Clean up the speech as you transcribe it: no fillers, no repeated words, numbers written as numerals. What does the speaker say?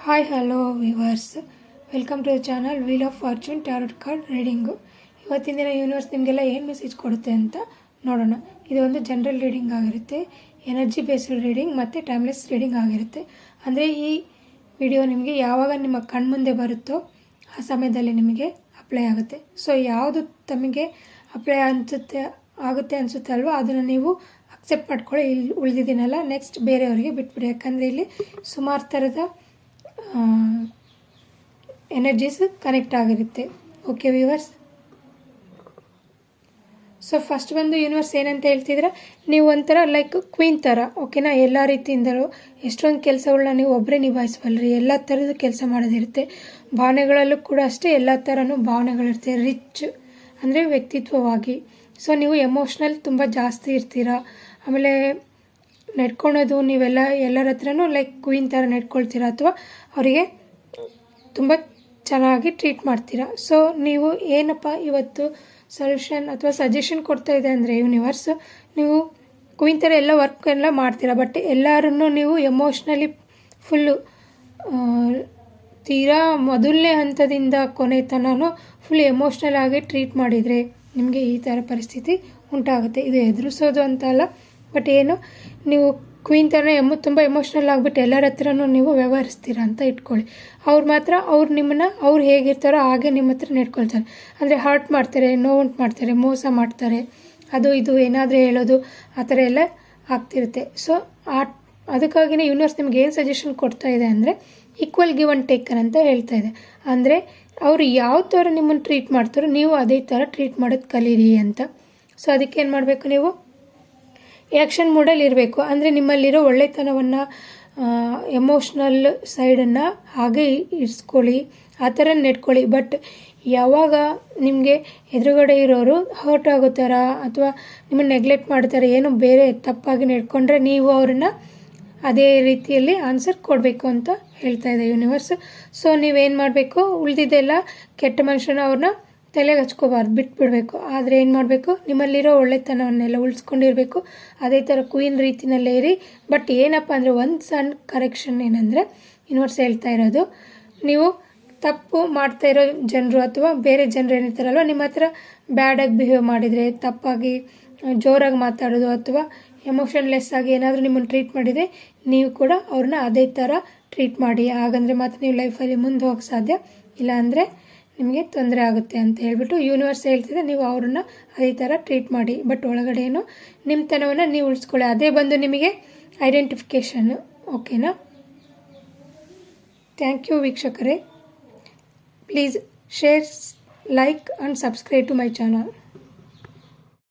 Hi hello viewers, welcome to the channel wheel of fortune tarot card reading. ಇವತ್ತಿನ ದಿನ universe ನಿಮಗೆಲ್ಲ ಏನು message ಕೊಡುತ್ತೆ ಅಂತ ನೋಡೋಣ. ಇದು ಒಂದು ಜನರಲ್ ರೀಡಿಂಗ್ ಆಗಿರುತ್ತೆ, ಎನರ್ಜಿ ಬೇಸ್ಡ್ ರೀಡಿಂಗ್ ಮತ್ತು ಟೈಮ್ಲೆಸ್ ರೀಡಿಂಗ್ ಆಗಿರುತ್ತೆ. ಅಂದರೆ ಈ ವಿಡಿಯೋ ನಿಮಗೆ ಯಾವಾಗ ನಿಮ್ಮ ಕಣ್ಮುಂದೆ ಬರುತ್ತೋ ಆ ಸಮಯದಲ್ಲಿ ನಿಮಗೆ ಅಪ್ಲೈ ಆಗುತ್ತೆ. ಸೊ ಯಾವುದು ತಮಗೆ ಅಪ್ಲೈ ಆಗುತ್ತೆ ಅನಿಸುತ್ತೆ ಅಲ್ವಾ, ಅದನ್ನು ನೀವು ಅಕ್ಸೆಪ್ಟ್ ಮಾಡ್ಕೊಳ್ಳಿ. ಇಲ್ಲಿ ಉಳಿದಿದ್ದೀನಲ್ಲ, ನೆಕ್ಸ್ಟ್ ಬೇರೆಯವರಿಗೆ ಬಿಟ್ಬಿಡಿ. ಯಾಕಂದರೆ ಇಲ್ಲಿ ಸುಮಾರು ಥರದ ಎನರ್ಜೀಸ್ ಕನೆಕ್ಟ್ ಆಗಿರುತ್ತೆ. ಓಕೆ ವ್ಯೂವರ್ಸ್, ಸೊ ಫಸ್ಟ್ ಬಂದು ಯೂನಿವರ್ಸ್ ಏನಂತ ಹೇಳ್ತಿದ್ರೆ, ನೀವು ಒಂಥರ ಲೈಕ್ ಕ್ವೀನ್ ಥರ, ಓಕೆನಾ. ಎಲ್ಲ ರೀತಿಯಿಂದಲೂ ಎಷ್ಟೊಂದು ಕೆಲಸಗಳನ್ನ ನೀವು ಒಬ್ಬರೇ ನಿಭಾಯಿಸಬಲ್ಲರಿ. ಎಲ್ಲ ಥರದ ಕೆಲಸ ಮಾಡೋದಿರುತ್ತೆ. ಭಾವನೆಗಳಲ್ಲೂ ಕೂಡ ಅಷ್ಟೇ ಎಲ್ಲ ಥರನೂ ಭಾವನೆಗಳಿರುತ್ತೆ. ರಿಚ್ ಅಂದರೆ ವ್ಯಕ್ತಿತ್ವವಾಗಿ. ಸೊ ನೀವು ಎಮೋಷ್ನಲ್ ತುಂಬ ಜಾಸ್ತಿ ಇರ್ತೀರ. ಆಮೇಲೆ ನಡ್ಕೊಳೋದು ನೀವೆಲ್ಲ ಎಲ್ಲರ ಹತ್ರನೂ ಲೈಕ್ ಕ್ವೀನ್ ಥರ ನಡ್ಕೊಳ್ತೀರಾ, ಅಥವಾ ಅವರಿಗೆ ತುಂಬ ಚೆನ್ನಾಗಿ ಟ್ರೀಟ್ ಮಾಡ್ತೀರಾ. ಸೊ ನೀವು ಏನಪ್ಪ ಇವತ್ತು ಸೊಲ್ಯೂಷನ್ ಅಥವಾ ಸಜೆಷನ್ ಕೊಡ್ತಾ ಇದೆ ಅಂದರೆ ಯೂನಿವರ್ಸ್, ನೀವು ಕ್ವೀನ್ ಥರ ಎಲ್ಲ ವರ್ಕ್ ಎಲ್ಲ ಮಾಡ್ತೀರಾ, ಬಟ್ ಎಲ್ಲರನ್ನೂ ನೀವು ಎಮೋಷ್ನಲಿ ಫುಲ್ಲು ತೀರಾ ಮೊದಲನೇ ಹಂತದಿಂದ ಕೊನೆ ತನೂ ಫುಲ್ ಎಮೋಷ್ನಲ್ ಆಗಿ ಟ್ರೀಟ್ ಮಾಡಿದರೆ ನಿಮಗೆ ಈ ಥರ ಪರಿಸ್ಥಿತಿ ಉಂಟಾಗುತ್ತೆ. ಇದು ಎದುರಿಸೋದು ಅಂತ ಅಲ್ಲ, ಬಟ್ ಏನು ನೀವು ಕ್ವೀನ್ ಥರ ತುಂಬ ಎಮೋಷ್ನಲ್ ಆಗಿಬಿಟ್ಟು ಎಲ್ಲರ ಹತ್ರನೂ ನೀವು ವ್ಯವಹರಿಸ್ತೀರ ಅಂತ ಇಟ್ಕೊಳ್ಳಿ. ಅವ್ರು ನಿಮ್ಮನ್ನು ಅವ್ರು ಹೇಗಿರ್ತಾರೋ ಹಾಗೆ ನಿಮ್ಮ ಹತ್ರ ನಡ್ಕೊಳ್ತಾರೆ. ಅಂದರೆ ಹರ್ಟ್ ಮಾಡ್ತಾರೆ, ನೋವುಂಟು ಮಾಡ್ತಾರೆ, ಮೋಸ ಮಾಡ್ತಾರೆ, ಅದು ಇದು ಏನಾದರೂ ಹೇಳೋದು ಆ ಥರ ಎಲ್ಲ ಆಗ್ತಿರುತ್ತೆ. ಸೊ ಅದಕ್ಕಾಗಿಯೇ ಯೂನಿವರ್ಸ್ ನಿಮ್ಗೆ ಏನು ಸಜೆಷನ್ ಕೊಡ್ತಾ ಇದೆ ಅಂದರೆ, ಈಕ್ವಲ್ ಗಿವ್ ಆ್ಯಂಡ್ ಟೇಕನ್ ಅಂತ ಹೇಳ್ತಾ ಇದೆ. ಅಂದರೆ ಅವರು ಯಾವ ಥರ ನಿಮ್ಮನ್ನು ಟ್ರೀಟ್ ಮಾಡ್ತಾರೋ ನೀವು ಅದೇ ಥರ ಟ್ರೀಟ್ ಮಾಡೋದು ಕಲೀರಿ ಅಂತ. ಸೊ ಅದಕ್ಕೆ ಏನು ಮಾಡಬೇಕು, ನೀವು ಆ್ಯಕ್ಷನ್ ಮೂಡಲ್ಲಿ ಇರಬೇಕು. ಅಂದರೆ ನಿಮ್ಮಲ್ಲಿರೋ ಒಳ್ಳೆತನವನ್ನು, ಎಮೋಷ್ನಲ್ ಸೈಡನ್ನು ಹಾಗೆ ಇರಿಸ್ಕೊಳ್ಳಿ, ಆ ಥರ ನೆಡ್ಕೊಳ್ಳಿ. ಬಟ್ ಯಾವಾಗ ನಿಮಗೆ ಎದುರುಗಡೆ ಇರೋರು ಹರ್ಟ್ ಆಗೋ ಥರ ಅಥವಾ ನಿಮ್ಮನ್ನು ನೆಗ್ಲೆಕ್ಟ್ ಮಾಡ್ತಾರೆ, ಏನೋ ಬೇರೆ ತಪ್ಪಾಗಿ ನಡ್ಕೊಂಡ್ರೆ ನೀವು ಅವ್ರನ್ನ ಅದೇ ರೀತಿಯಲ್ಲಿ ಆನ್ಸರ್ ಕೊಡಬೇಕು ಅಂತ ಹೇಳ್ತಾ ಇದೆ ಯೂನಿವರ್ಸ್. ಸೊ ನೀವೇನು ಮಾಡಬೇಕು, ಉಳಿದಿದ್ದೆಲ್ಲ ಕೆಟ್ಟ ಮನುಷ್ಯನ ಅವ್ರನ್ನ ತಲೆಗೆ ಹಚ್ಕೋಬಾರ್ದು, ಬಿಟ್ಬಿಡಬೇಕು. ಆದರೆ ಏನು ಮಾಡಬೇಕು, ನಿಮ್ಮಲ್ಲಿರೋ ಒಳ್ಳೆತನವನ್ನೆಲ್ಲ ಉಳಿಸ್ಕೊಂಡಿರಬೇಕು. ಅದೇ ಥರ ಕ್ವೀನ್ ರೀತಿಯಲ್ಲೇ ಇರಿ. ಬಟ್ ಏನಪ್ಪ ಅಂದರೆ ಒಂದು ಸಣ್ಣ ಕರೆಕ್ಷನ್ ಏನಂದರೆ, ಯೂನಿವರ್ಸ್ ಹೇಳ್ತಾ ಇರೋದು, ನೀವು ತಪ್ಪು ಮಾಡ್ತಾ ಇರೋ ಜನರು ಅಥವಾ ಬೇರೆ ಜನರು ಏನಿರ್ತಾರಲ್ವ, ನಿಮ್ಮ ಹತ್ರ ಬ್ಯಾಡಾಗಿ ಬಿಹೇವ್ ಮಾಡಿದರೆ, ತಪ್ಪಾಗಿ ಜೋರಾಗಿ ಮಾತಾಡೋದು ಅಥವಾ ಎಮೋಷನ್ಲೆಸ್ ಆಗಿ ಏನಾದರೂ ನಿಮ್ಮನ್ನು ಟ್ರೀಟ್ ಮಾಡಿದರೆ, ನೀವು ಕೂಡ ಅವ್ರನ್ನ ಅದೇ ಥರ ಟ್ರೀಟ್ ಮಾಡಿ. ಹಾಗಂದರೆ ಮಾತ್ರ ನೀವು ಲೈಫಲ್ಲಿ ಮುಂದೆ ಹೋಗಕ್ಕೆ ಸಾಧ್ಯ. ಇಲ್ಲಾಂದರೆ ನಿಮಗೆ ತೊಂದರೆ ಆಗುತ್ತೆ ಅಂತ ಹೇಳ್ಬಿಟ್ಟು ಯೂನಿವರ್ಸ್ ಹೇಳ್ತಿದೆ. ನೀವು ಅವ್ರನ್ನ ಅದೇ ಥರ ಟ್ರೀಟ್ ಮಾಡಿ, ಬಟ್ ಒಳಗಡೆ ಏನು ನಿಮ್ಮತನವನ್ನು ನೀವು ಉಳಿಸ್ಕೊಳ್ಳಿ. ಅದೇ ಬಂದು ನಿಮಗೆ ಐಡೆಂಟಿಫಿಕೇಷನ್. ಓಕೆನಾ. ಥ್ಯಾಂಕ್ ಯು ವೀಕ್ಷಕರೇ. Please share, like and subscribe to my channel.